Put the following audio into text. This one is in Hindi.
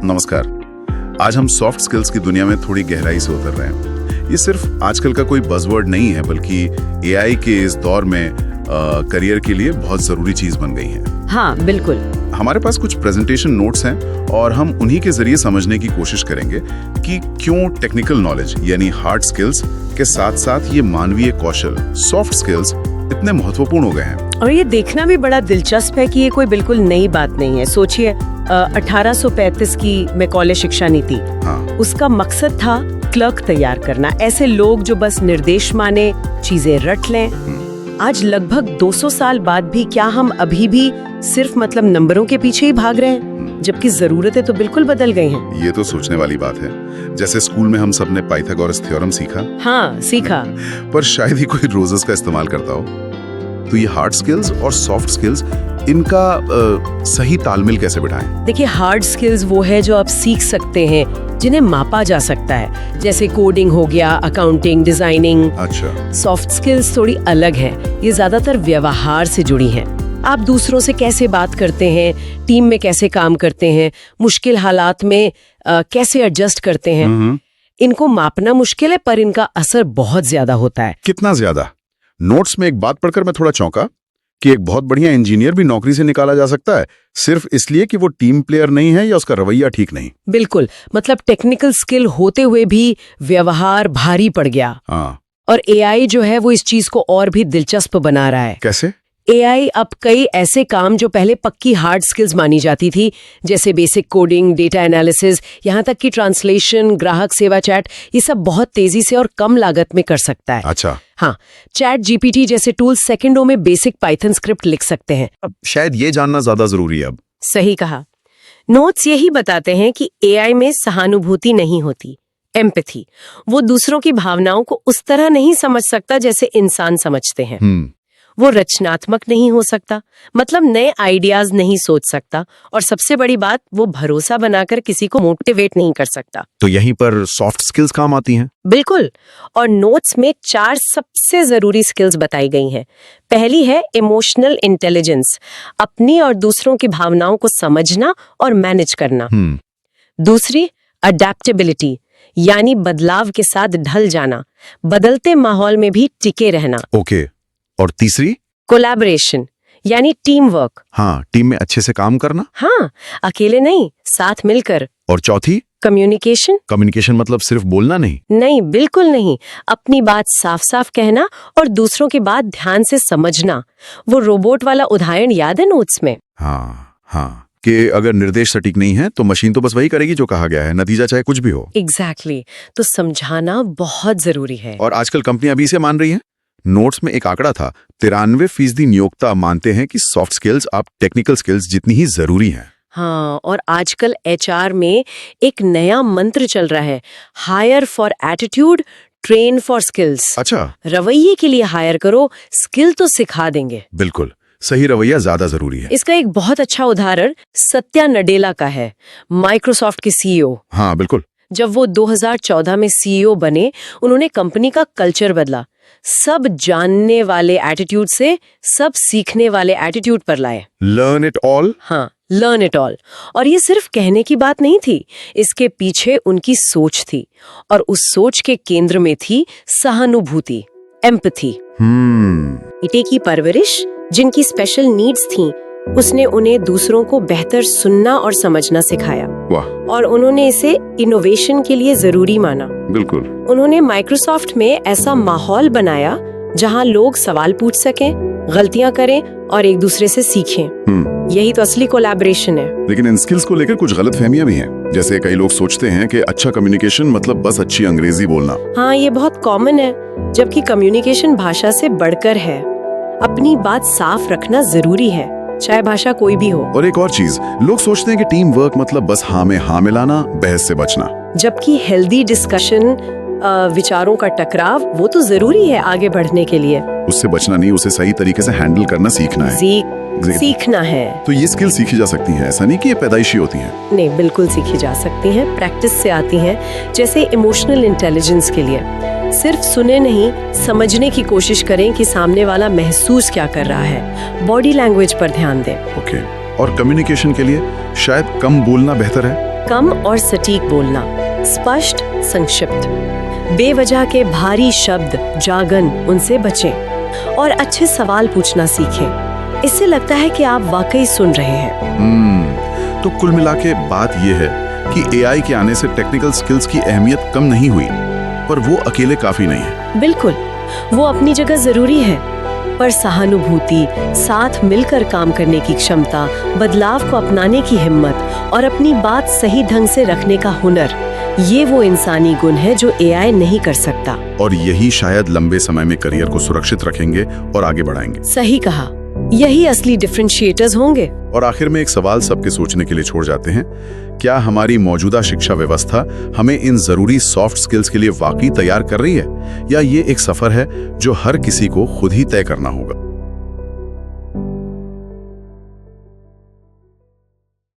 नमस्कार। आज हम सॉफ्ट स्किल्स की दुनिया में थोड़ी गहराई से उतर रहे हैं। ये सिर्फ आजकल का कोई बज़वर्ड नहीं है, बल्कि एआई के इस दौर में करियर के लिए बहुत ज़रूरी चीज़ बन गई है। हाँ, बिल्कुल। हमारे पास कुछ प्रेजेंटेशन नोट्स हैं और हम उन्हीं के जरिए समझने की कोशिश करेंगे कि क्यों टेक्निकल नॉलेज यानी हार्ड स्किल्स के साथ साथ ये मानवीय कौशल सॉफ्ट स्किल्स इतने महत्वपूर्ण हो गए हैं। और ये देखना भी बड़ा दिलचस्प है कि ये कोई बिल्कुल नई बात नहीं है। सोचिए 1835 की मैकॉले शिक्षा नीति, उसका मकसद था क्लर्क तैयार करना, ऐसे लोग जो बस निर्देश माने, चीजें रट लें। आज लगभग 200 साल बाद भी क्या हम अभी भी सिर्फ नंबरों के पीछे ही भाग रहे हैं, जबकि जरूरतें तो बिल्कुल बदल गई हैं। ये तो सोचने वाली बात है। जैसे स्कूल में हम सबने पाइथागोरस थ्योरम सीखा। हाँ, सीखा। पर शायद ही कोई रोज इसका इस्तेमाल करता हो। तो ये हार्ड स्किल्स और सॉफ्ट स्किल्स, इनका सही तालमेल कैसे बिठाएं? देखिए, हार्ड स्किल्स वो है जो आप सीख सकते हैं, जिन्हें मापा जा सकता है, जैसे कोडिंग हो गया, अकाउंटिंग, डिजाइनिंग। अच्छा। सॉफ्ट स्किल्स थोड़ी अलग है, ये ज्यादातर व्यवहार से जुड़ी हैं। आप दूसरों से कैसे बात करते हैं, टीम में कैसे काम करते हैं, मुश्किल हालात में कैसे एडजस्ट करते हैं। इनको मापना मुश्किल है, पर इनका असर बहुत ज्यादा होता है। कितना ज्यादा? नोट्स में एक बात पढ़कर मैं थोड़ा चौंका कि एक बहुत बढ़िया इंजीनियर भी नौकरी से निकाला जा सकता है सिर्फ इसलिए कि वो टीम प्लेयर नहीं है या उसका रवैया ठीक नहीं। बिल्कुल, टेक्निकल स्किल होते हुए भी व्यवहार भारी पड़ गया। हाँ। और एआई जो है वो इस चीज को और भी दिलचस्प बना रहा है। कैसे? एआई अब कई ऐसे काम जो पहले पक्की हार्ड स्किल्स मानी जाती थी, जैसे बेसिक कोडिंग, डेटा एनालिसिस, यहाँ तक कि ट्रांसलेशन, ग्राहक सेवा चैट, ये सब बहुत तेजी से और कम लागत में कर सकता है। अच्छा। हाँ, चैट जीपीटी जैसे टूल सेकंडों में बेसिक पाइथन स्क्रिप्ट लिख सकते हैं। अब शायद ये जानना ज्यादा जरूरी है अब। सही कहा। नोट्स यही बताते हैं कि एआई में सहानुभूति नहीं होती, एम्पैथी। वो दूसरों की भावनाओं को उस तरह नहीं समझ सकता जैसे इंसान समझते हैं। वो रचनात्मक नहीं हो सकता, नए आइडियाज नहीं सोच सकता, और सबसे बड़ी बात, वो भरोसा बनाकर किसी को मोटिवेट नहीं कर सकता। तो यहीं पर सॉफ्ट स्किल्स काम आती हैं? बिल्कुल। और नोट्स में 4 सबसे जरूरी स्किल्स बताई गई हैं। पहली है इमोशनल इंटेलिजेंस, अपनी और दूसरों की भावनाओं को समझना और मैनेज करना। दूसरी अडेप्टेबिलिटी, यानी बदलाव के साथ ढल जाना, बदलते माहौल में भी टिके रहना। ओके। और तीसरी? कोलैबोरेशन, यानी टीम वर्क। हाँ, टीम में अच्छे से काम करना। हाँ, अकेले नहीं, साथ मिलकर। और चौथी? कम्युनिकेशन। कम्युनिकेशन मतलब सिर्फ बोलना नहीं? नहीं, बिल्कुल नहीं। अपनी बात साफ साफ कहना और दूसरों की बात ध्यान से समझना। वो रोबोट वाला उदाहरण याद है नोट्स में? हाँ, कि अगर निर्देश सटीक नहीं है तो मशीन तो बस वही करेगी जो कहा गया है, नतीजा चाहे कुछ भी हो। एग्जैक्टली। तो समझाना बहुत जरूरी है। और आजकल कंपनियां भी इसे मान रही हैं। नोट्स में एक आंकड़ा था, 93% नियोक्ता मानते हैं कि सॉफ्ट स्किल्स आप टेक्निकल स्किल्स जितनी ही जरूरी हैं। हाँ, और आजकल एचआर में एक नया मंत्र चल रहा है, hire for attitude, train for skills. अच्छा। रवैये के लिए हायर करो, स्किल तो सिखा देंगे। बिल्कुल, सही रवैया ज्यादा जरूरी है। इसका एक बहुत अच्छा उदाहरण सत्या नडेला का है, माइक्रोसॉफ्ट के सीईओ। हाँ, बिल्कुल। जब वो 2014 में सीईओ बने, उन्होंने कंपनी का कल्चर बदला, सब जानने वाले एटीट्यूड से सब सीखने वाले एटीट्यूड पर लाए। Learn it all. हाँ, लर्न इट ऑल। और ये सिर्फ कहने की बात नहीं थी, इसके पीछे उनकी सोच थी, और उस सोच के केंद्र में थी सहानुभूति, एम्पैथी। बेटे की परवरिश, जिनकी स्पेशल नीड्स थीं, उसने उन्हें दूसरों को बेहतर सुनना और समझना सिखाया। वाह। और उन्होंने इसे इनोवेशन के लिए जरूरी माना। बिल्कुल। उन्होंने माइक्रोसॉफ्ट में ऐसा माहौल बनाया जहां लोग सवाल पूछ सकें, गलतियां करें और एक दूसरे से सीखें। यही तो असली कोलैबोरेशन है। लेकिन इन स्किल्स को लेकर कुछ गलतफहमियां भी हैं। जैसे कई लोग सोचते हैं कि अच्छा कम्युनिकेशन मतलब बस अच्छी अंग्रेजी बोलना। हाँ, ये बहुत कॉमन है, जबकि कम्युनिकेशन भाषा से बढ़कर है। अपनी बात साफ रखना जरूरी है, चाहे भाषा कोई भी हो। और एक और चीज, लोग सोचते हैं कि टीम वर्क मतलब बस हाँ में हाँ मिलाना, बहस से बचना, जबकि हेल्दी डिस्कशन, विचारों का टकराव, वो तो जरूरी है आगे बढ़ने के लिए। उससे बचना नहीं, उसे सही तरीके से हैंडल करना सीखना है। सीखना है। तो ये स्किल सीखी जा सकती हैं, ऐसा नहीं कि ये पैदाइशी होती हैं। नहीं, बिल्कुल सीखी जा सकती हैं, प्रैक्टिस से आती हैं। जैसे इमोशनल इंटेलिजेंस के लिए सिर्फ सुने नहीं, समझने की कोशिश करें कि सामने वाला महसूस क्या कर रहा है। बॉडी लैंग्वेज पर ध्यान दें। ओके। और कम्युनिकेशन के लिए शायद कम बोलना बेहतर है। कम और सटीक बोलना, स्पष्ट, संक्षिप्त, बेवजह के भारी शब्द, जागन, उनसे बचें और अच्छे सवाल पूछना सीखें। इससे लगता है कि आप वाकई सुन रहे हैं। तो कुल मिला के बात यह है कि एआई के आने से टेक्निकल स्किल्स की अहमियत कम नहीं हुई, पर वो अकेले काफी नहीं है। बिल्कुल, वो अपनी जगह जरूरी है, पर सहानुभूति, साथ मिलकर काम करने की क्षमता, बदलाव को अपनाने की हिम्मत और अपनी बात सही ढंग से रखने का हुनर, ये वो इंसानी गुण है जो एआई नहीं कर सकता। और यही शायद लंबे समय में करियर को सुरक्षित रखेंगे और आगे बढ़ाएंगे। सही कहा, यही असली डिफरेंशिएटर्स होंगे। और आखिर में एक सवाल सबके सोचने के लिए छोड़ जाते हैं, क्या हमारी मौजूदा शिक्षा व्यवस्था हमें इन जरूरी सॉफ्ट स्किल्स के लिए वाकई तैयार कर रही है, या ये एक सफर है जो हर किसी को खुद ही तय करना होगा?